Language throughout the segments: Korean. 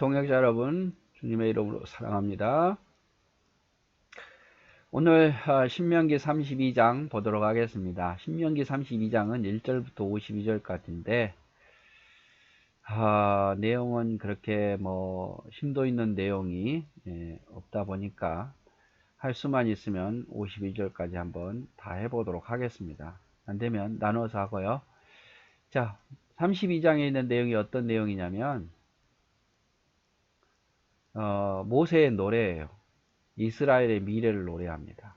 동역자 여러분, 주님의 이름으로 사랑합니다. 오늘 신명기 32장 보도록 하겠습니다. 신명기 32장은 1절부터 52절까지인데 내용은 그렇게 심도 있는 내용이 없다 보니까 할 수만 있으면 52절까지 한번 다 해보도록 하겠습니다. 안 되면 나눠서 하고요. 자, 32장에 있는 내용이 어떤 내용이냐면 모세의 노래예요. 이스라엘의 미래를 노래합니다.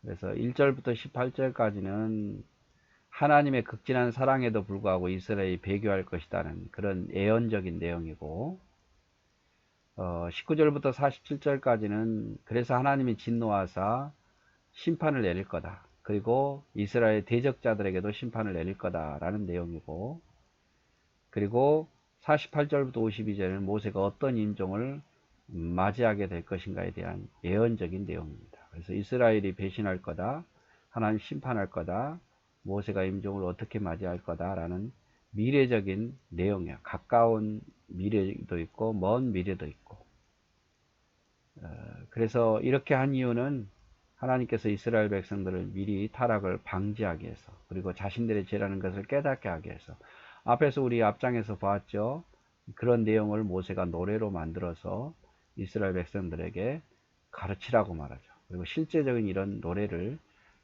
그래서 1절부터 18절까지는 하나님의 극진한 사랑에도 불구하고 이스라엘이 배교할 것이라는 그런 예언적인 내용이고 19절부터 47절까지는 그래서 하나님이 진노하사 심판을 내릴 거다. 그리고 이스라엘 대적자들에게도 심판을 내릴 거다라는 내용이고 그리고 48절부터 52절은 모세가 어떤 임종을 맞이하게 될 것인가에 대한 예언적인 내용입니다. 그래서 이스라엘이 배신할 거다, 하나님 심판할 거다, 모세가 임종을 어떻게 맞이할 거다라는 미래적인 내용이야. 가까운 미래도 있고 먼 미래도 있고. 그래서 이렇게 한 이유는 하나님께서 이스라엘 백성들을 미리 타락을 방지하기 위해서, 그리고 자신들의 죄라는 것을 깨닫게 하기 위해서. 앞에서 우리 앞장에서 보았죠. 그런 내용을 모세가 노래로 만들어서 이스라엘 백성들에게 가르치라고 말하죠. 그리고 실제적인 이런 노래를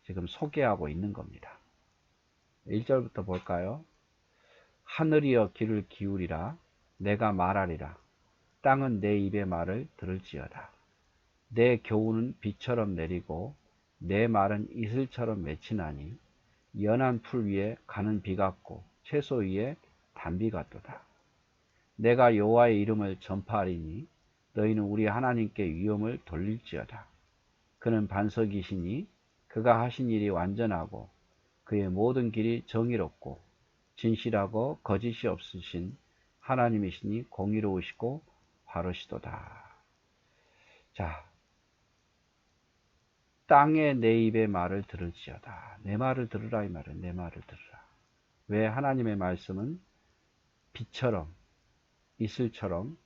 지금 소개하고 있는 겁니다. 1절부터 볼까요? 하늘이여 귀를 기울이라. 내가 말하리라. 땅은 내 입의 말을 들을지어다. 내 교훈은 비처럼 내리고 내 말은 이슬처럼 맺히나니 연한 풀 위에 가는 비 같고 채소 위에 단비 같도다. 내가 여호와의 이름을 전파하리니 너희는 우리 하나님께 위엄을 돌릴지어다. 그는 반석이시니 그가 하신 일이 완전하고 그의 모든 길이 정의롭고 진실하고 거짓이 없으신 하나님이시니 공의로우시고 바르시도다. 자, 땅에 내 입의 말을 들을지어다. 내 말을 들으라 이 말은 내 말을 들으라. 왜 하나님의 말씀은 비처럼 이슬처럼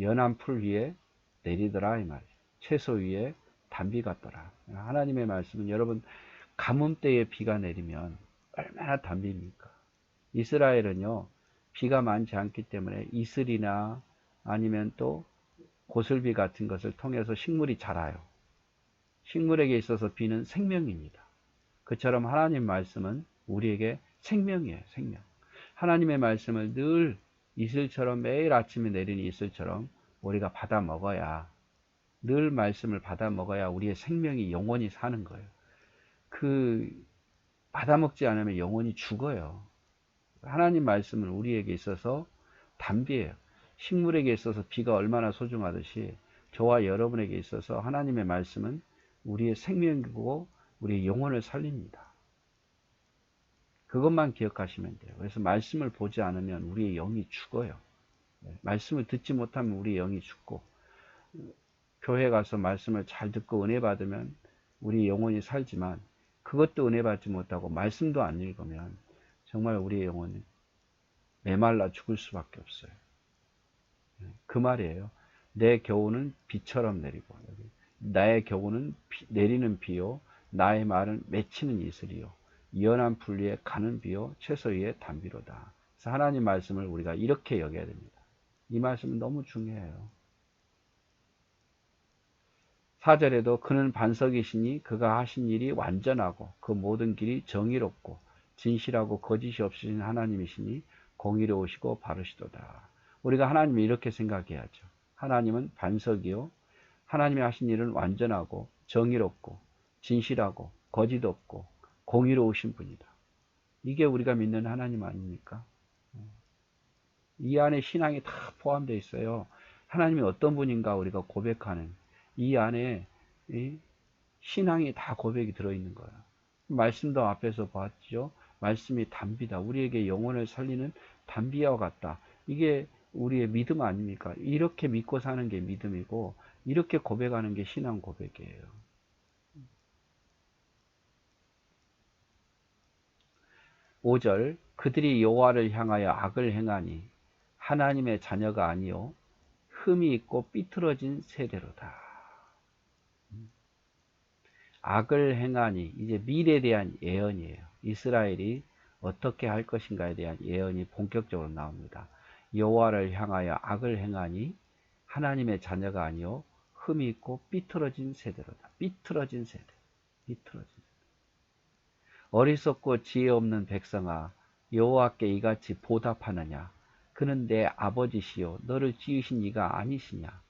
연한 풀 위에 내리더라 이 말이에요. 채소 위에 단비 같더라. 하나님의 말씀은 여러분 가뭄 때에 비가 내리면 얼마나 단비입니까? 이스라엘은요 비가 많지 않기 때문에 이슬이나 아니면 또 고슬비 같은 것을 통해서 식물이 자라요. 식물에게 있어서 비는 생명입니다. 그처럼 하나님 말씀은 우리에게 생명이에요. 생명. 하나님의 말씀을 늘 이슬처럼 매일 아침에 내리는 이슬처럼 우리가 받아 먹어야 늘 말씀을 받아 먹어야 우리의 생명이 영원히 사는 거예요. 그 받아 먹지 않으면 영원히 죽어요. 하나님 말씀은 우리에게 있어서 담비예요. 식물에게 있어서 비가 얼마나 소중하듯이 저와 여러분에게 있어서 하나님의 말씀은 우리의 생명이고 우리의 영혼을 살립니다. 그것만 기억하시면 돼요. 그래서 말씀을 보지 않으면 우리의 영이 죽어요. 말씀을 듣지 못하면 우리의 영이 죽고 교회 가서 말씀을 잘 듣고 은혜 받으면 우리 영혼이 살지만 그것도 은혜 받지 못하고 말씀도 안 읽으면 정말 우리의 영혼은 메말라 죽을 수밖에 없어요. 그 말이에요. 내 교훈은 비처럼 내리고 나의 교훈은 내리는 비요 나의 말은 맺히는 이슬이요 연한 풀 위에 가는 비요 채소 위에 단비로다. 그래서 하나님 말씀을 우리가 이렇게 여겨야 됩니다. 이 말씀은 너무 중요해요. 4절에도 그는 반석이시니 그가 하신 일이 완전하고 그 모든 길이 정의롭고 진실하고 거짓이 없으신 하나님이시니 공의로우시고 바르시도다. 우리가 하나님을 이렇게 생각해야죠. 하나님은 반석이요 하나님이 하신 일은 완전하고 정의롭고 진실하고 거짓 없고 공의로우신 분이다. 이게 우리가 믿는 하나님 아닙니까? 이 안에 신앙이 다 포함되어 있어요. 하나님이 어떤 분인가 우리가 고백하는 이 안에 신앙이 다 고백이 들어있는 거예요. 말씀도 앞에서 봤죠. 말씀이 단비다. 우리에게 영혼을 살리는 단비와 같다. 이게 우리의 믿음 아닙니까? 이렇게 믿고 사는 게 믿음이고 이렇게 고백하는 게 신앙 고백이에요. 5절 그들이 여호와를 향하여 악을 행하니 하나님의 자녀가 아니요 흠이 있고 삐뚤어진 세대로다. 악을 행하니, 이제 미래에 대한 예언이에요. 이스라엘이 어떻게 할 것인가에 대한 예언이 본격적으로 나옵니다. 여호와를 향하여 악을 행하니 하나님의 자녀가 아니요 흠이 있고 삐뚤어진 세대로다. 삐뚤어진 세대. 삐뚤어진 세대. 어리석고 지혜 없는 백성아, 여호와께 이같이 보답하느냐? 그는 내 아버지시요 너를 지으신 이가 아니시냐?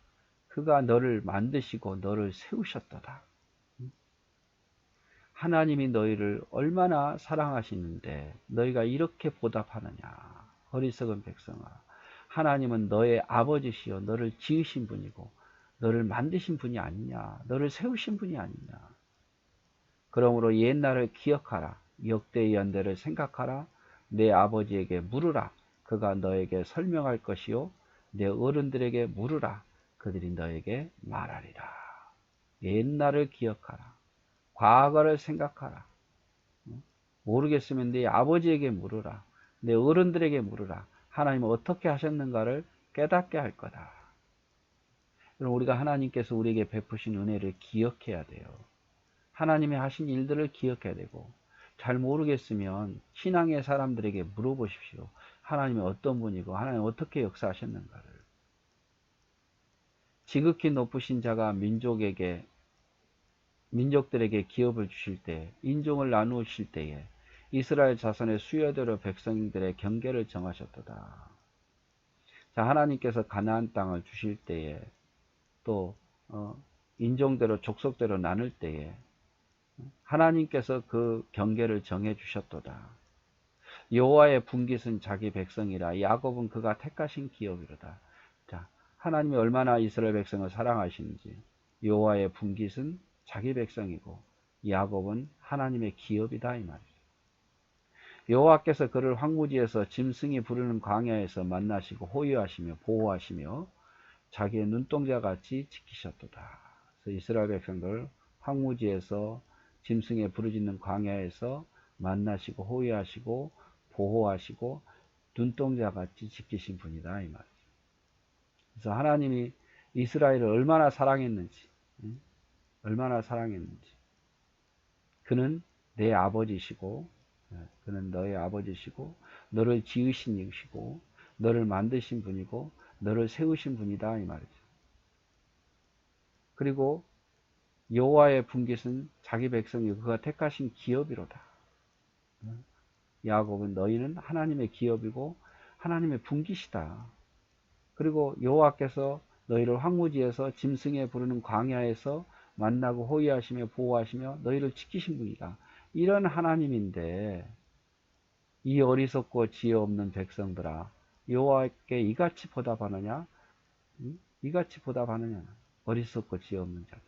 그가 너를 만드시고 너를 세우셨도다. 하나님이 너희를 얼마나 사랑하시는데 너희가 이렇게 보답하느냐? 어리석은 백성아, 하나님은 너의 아버지시요 너를 지으신 분이고 너를 만드신 분이 아니냐? 너를 세우신 분이 아니냐? 그러므로 옛날을 기억하라. 역대의 연대를 생각하라. 내 아버지에게 물으라. 그가 너에게 설명할 것이요 내 어른들에게 물으라. 그들이 너에게 말하리라. 옛날을 기억하라. 과거를 생각하라. 모르겠으면 네 아버지에게 물으라. 내 어른들에게 물으라. 하나님은 어떻게 하셨는가를 깨닫게 할 거다. 여러분, 우리가 하나님께서 우리에게 베푸신 은혜를 기억해야 돼요. 하나님이 하신 일들을 기억해야 되고, 잘 모르겠으면 신앙의 사람들에게 물어보십시오. 하나님이 어떤 분이고 하나님 어떻게 역사하셨는가를. 지극히 높으신 자가 민족들에게 기업을 주실 때, 인종을 나누실 때에 이스라엘 자손의 수요대로 백성들의 경계를 정하셨도다. 자, 하나님께서 가나안 땅을 주실 때에 또 인종대로 족속대로 나눌 때에 하나님께서 그 경계를 정해 주셨도다. 여호와의 분깃은 자기 백성이라 야곱은 그가 택하신 기업이로다. 자, 하나님이 얼마나 이스라엘 백성을 사랑하시는지. 여호와의 분깃은 자기 백성이고 야곱은 하나님의 기업이다 이 말이죠. 여호와께서 그를 황무지에서 짐승이 부르는 광야에서 만나시고 호위하시며 보호하시며 자기의 눈동자같이 지키셨도다. 그래서 이스라엘 백성들 황무지에서 짐승에 부르짖는 광야에서 만나시고 호위하시고 보호하시고 눈동자같이 지키신 분이다 이 말이죠. 그래서 하나님이 이스라엘을 얼마나 사랑했는지, 얼마나 사랑했는지. 그는 내 아버지시고, 그는 너의 아버지시고, 너를 지으신 이시고, 너를 만드신 분이고, 너를 세우신 분이다 이 말이죠. 그리고 여호와의 분깃은 자기 백성이고 그가 택하신 기업이로다. 야곱은 너희는 하나님의 기업이고 하나님의 분깃이다. 그리고 여호와께서 너희를 황무지에서 짐승에 부르는 광야에서 만나고 호위하시며 보호하시며 너희를 지키신 분이다. 이런 하나님인데 이 어리석고 지혜 없는 백성들아, 여호와께 이같이 보답하느냐? 이같이 보답하느냐? 어리석고 지혜 없는 자들.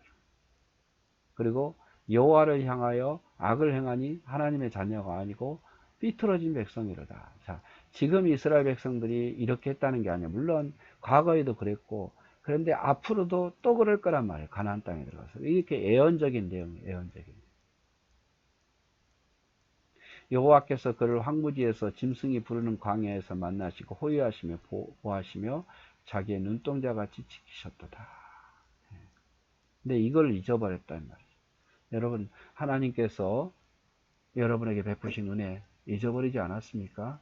그리고 여호와를 향하여 악을 행하니 하나님의 자녀가 아니고 삐뚤어진 백성이로다. 자, 지금 이스라엘 백성들이 이렇게 했다는 게 아니야. 물론 과거에도 그랬고, 그런데 앞으로도 또 그럴 거란 말이에요. 가나안 땅에 들어가서. 이렇게 예언적인 내용이에요. 예언적인. 여호와께서 그를 황무지에서 짐승이 부르는 광야에서 만나시고 호위하시며 보호하시며 자기의 눈동자같이 지키셨도다. 근데 이걸 잊어버렸단 말이에요. 여러분, 하나님께서 여러분에게 베푸신 은혜 잊어버리지 않았습니까?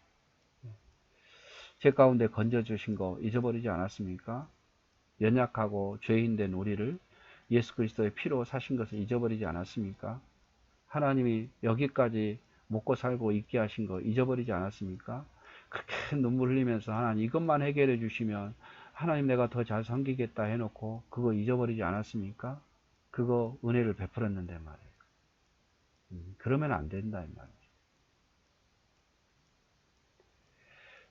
제 가운데 건져주신 거 잊어버리지 않았습니까? 연약하고 죄인된 우리를 예수 그리스도의 피로 사신 것을 잊어버리지 않았습니까? 하나님이 여기까지 먹고 살고 있게 하신 거 잊어버리지 않았습니까? 그렇게 눈물 흘리면서 하나님 이것만 해결해 주시면 하나님 내가 더 잘 섬기겠다 해놓고 그거 잊어버리지 않았습니까? 그거 은혜를 베풀었는데 말이에요. 그러면 안 된다 이 말이에요.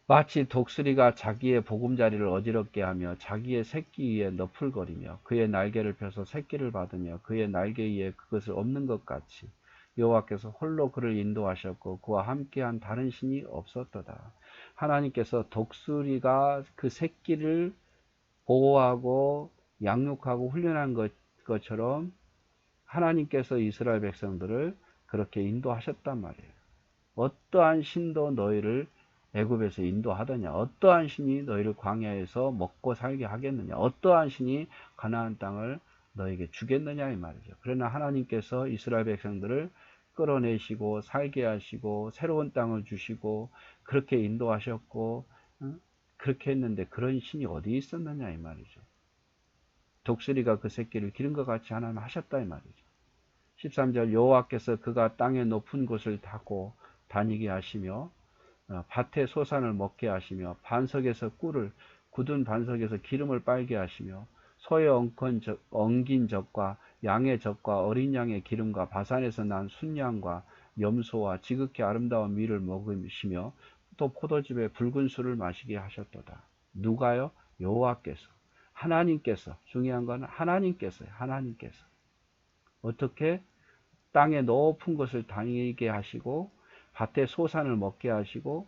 마치 독수리가 자기의 보금자리를 어지럽게 하며 자기의 새끼 위에 너풀거리며 그의 날개를 펴서 새끼를 받으며 그의 날개 위에 그것을 엎는 것 같이 여호와께서 홀로 그를 인도하셨고 그와 함께한 다른 신이 없었도다. 하나님께서 독수리가 그 새끼를 보호하고 양육하고 훈련한 것처럼 하나님께서 이스라엘 백성들을 그렇게 인도하셨단 말이에요. 어떠한 신도 너희를 애굽에서 인도하더냐? 어떠한 신이 너희를 광야에서 먹고 살게 하겠느냐? 어떠한 신이 가나안 땅을 너에게 주겠느냐 이 말이죠. 그러나 하나님께서 이스라엘 백성들을 끌어내시고 살게 하시고 새로운 땅을 주시고 그렇게 인도하셨고 그렇게 했는데 그런 신이 어디 있었느냐 이 말이죠. 독수리가 그 새끼를 기른 것 같이 하나님 하셨다 이 말이죠. 13절 여호와께서 그가 땅의 높은 곳을 타고 다니게 하시며 밭에 소산을 먹게 하시며 반석에서 꿀을 굳은 반석에서 기름을 빨게 하시며 소의 엉긴 젖과 양의 젖과 어린 양의 기름과 바산에서 난 순양과 염소와 지극히 아름다운 밀을 먹으시며 또 포도즙에 붉은 술을 마시게 하셨도다. 누가요? 여호와께서. 하나님께서. 중요한 건 하나님께서요. 하나님께서. 어떻게? 땅의 높은 곳을 다니게 하시고 밭에 소산을 먹게 하시고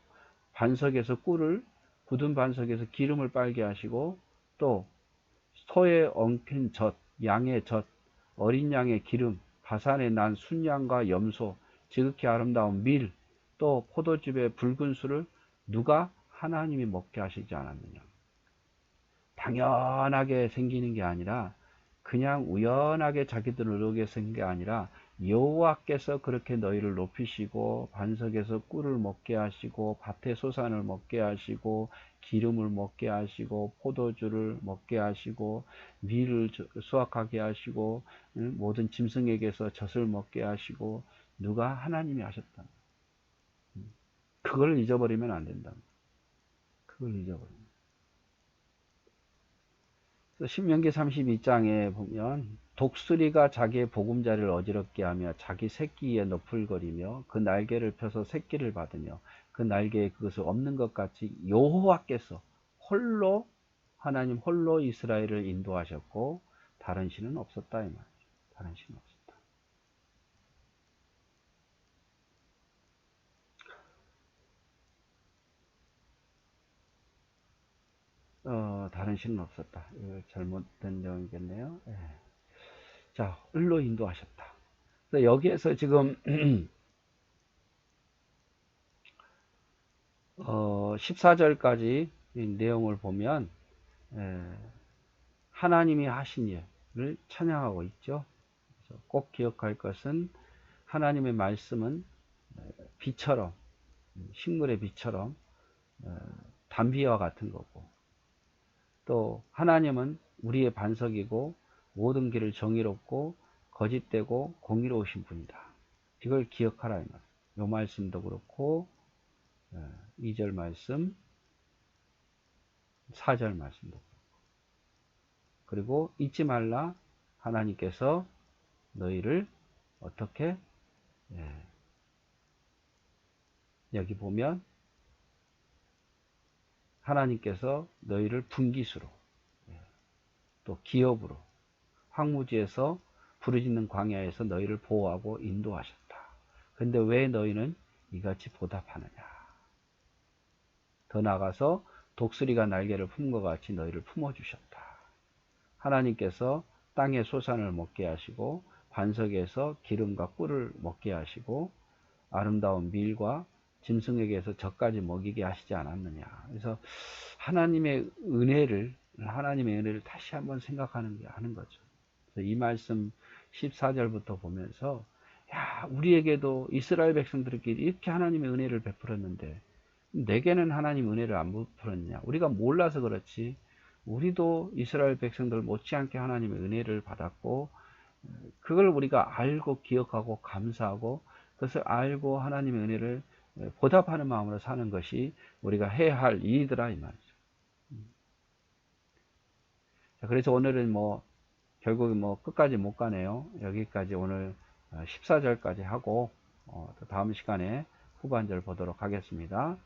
반석에서 꿀을 굳은 반석에서 기름을 빨게 하시고 또 소의 엉킨 젖, 양의 젖, 어린 양의 기름, 바산에 난 순양과 염소, 지극히 아름다운 밀, 또 포도즙의 붉은 술을 누가 하나님이 먹게 하시지 않았느냐. 당연하게 생기는 게 아니라 그냥 우연하게 자기들을 의하게 생긴 게 아니라 여호와께서 그렇게 너희를 높이시고 반석에서 꿀을 먹게 하시고 밭에 소산을 먹게 하시고 기름을 먹게 하시고 포도주를 먹게 하시고 밀을 수확하게 하시고 모든 짐승에게서 젖을 먹게 하시고 누가 하나님이 하셨다. 그걸 잊어버리면 안 된다. 그걸 잊어버리면. 신명기 32장에 보면 독수리가 자기의 보금자리를 어지럽게 하며 자기 새끼에 너풀거리며 그 날개를 펴서 새끼를 받으며 그 날개에 그것을 없는 것 같이 여호와께서 홀로 하나님 홀로 이스라엘을 인도하셨고 다른 신은 없었다 이 말이죠. 다른 신은 없었다. 다른 신은 없었다. 이거 잘못된 내용이겠네요. 예. 자, 홀로 인도하셨다. 여기에서 지금 14절까지 내용을 보면 하나님이 하신 일을 찬양하고 있죠. 꼭 기억할 것은 하나님의 말씀은 비처럼 식물의 비처럼 단비와 같은 거고 또 하나님은 우리의 반석이고 모든 길을 정의롭고 거짓되고 공의로우신 분이다. 이걸 기억하라 이 말이에요. 이 말씀도 그렇고 2절 말씀 4절 말씀도 그리고 잊지 말라 하나님께서 너희를 어떻게 여기 보면 하나님께서 너희를 분깃으로 또 기업으로 황무지에서 부르짖는 광야에서 너희를 보호하고 인도하셨다. 근데 왜 너희는 이같이 보답하느냐. 더 나아가서 독수리가 날개를 품은 것 같이 너희를 품어주셨다. 하나님께서 땅의 소산을 먹게 하시고 반석에서 기름과 꿀을 먹게 하시고 아름다운 밀과 짐승에게서 젖까지 먹이게 하시지 않았느냐. 그래서 하나님의 은혜를 다시 한번 생각하는 게 하는 거죠. 그래서 이 말씀 14절부터 보면서 야, 우리에게도 이스라엘 백성들끼리 이렇게 하나님의 은혜를 베풀었는데 내게는 하나님 은혜를 안 베풀었냐. 우리가 몰라서 그렇지. 우리도 이스라엘 백성들 못지않게 하나님의 은혜를 받았고 그걸 우리가 알고 기억하고 감사하고 그것을 알고 하나님의 은혜를 보답하는 마음으로 사는 것이 우리가 해야 할 일이더라 이 말이죠. 자, 그래서 오늘은 결국 끝까지 못 가네요. 여기까지 오늘 14절까지 하고 또 다음 시간에 후반절 보도록 하겠습니다.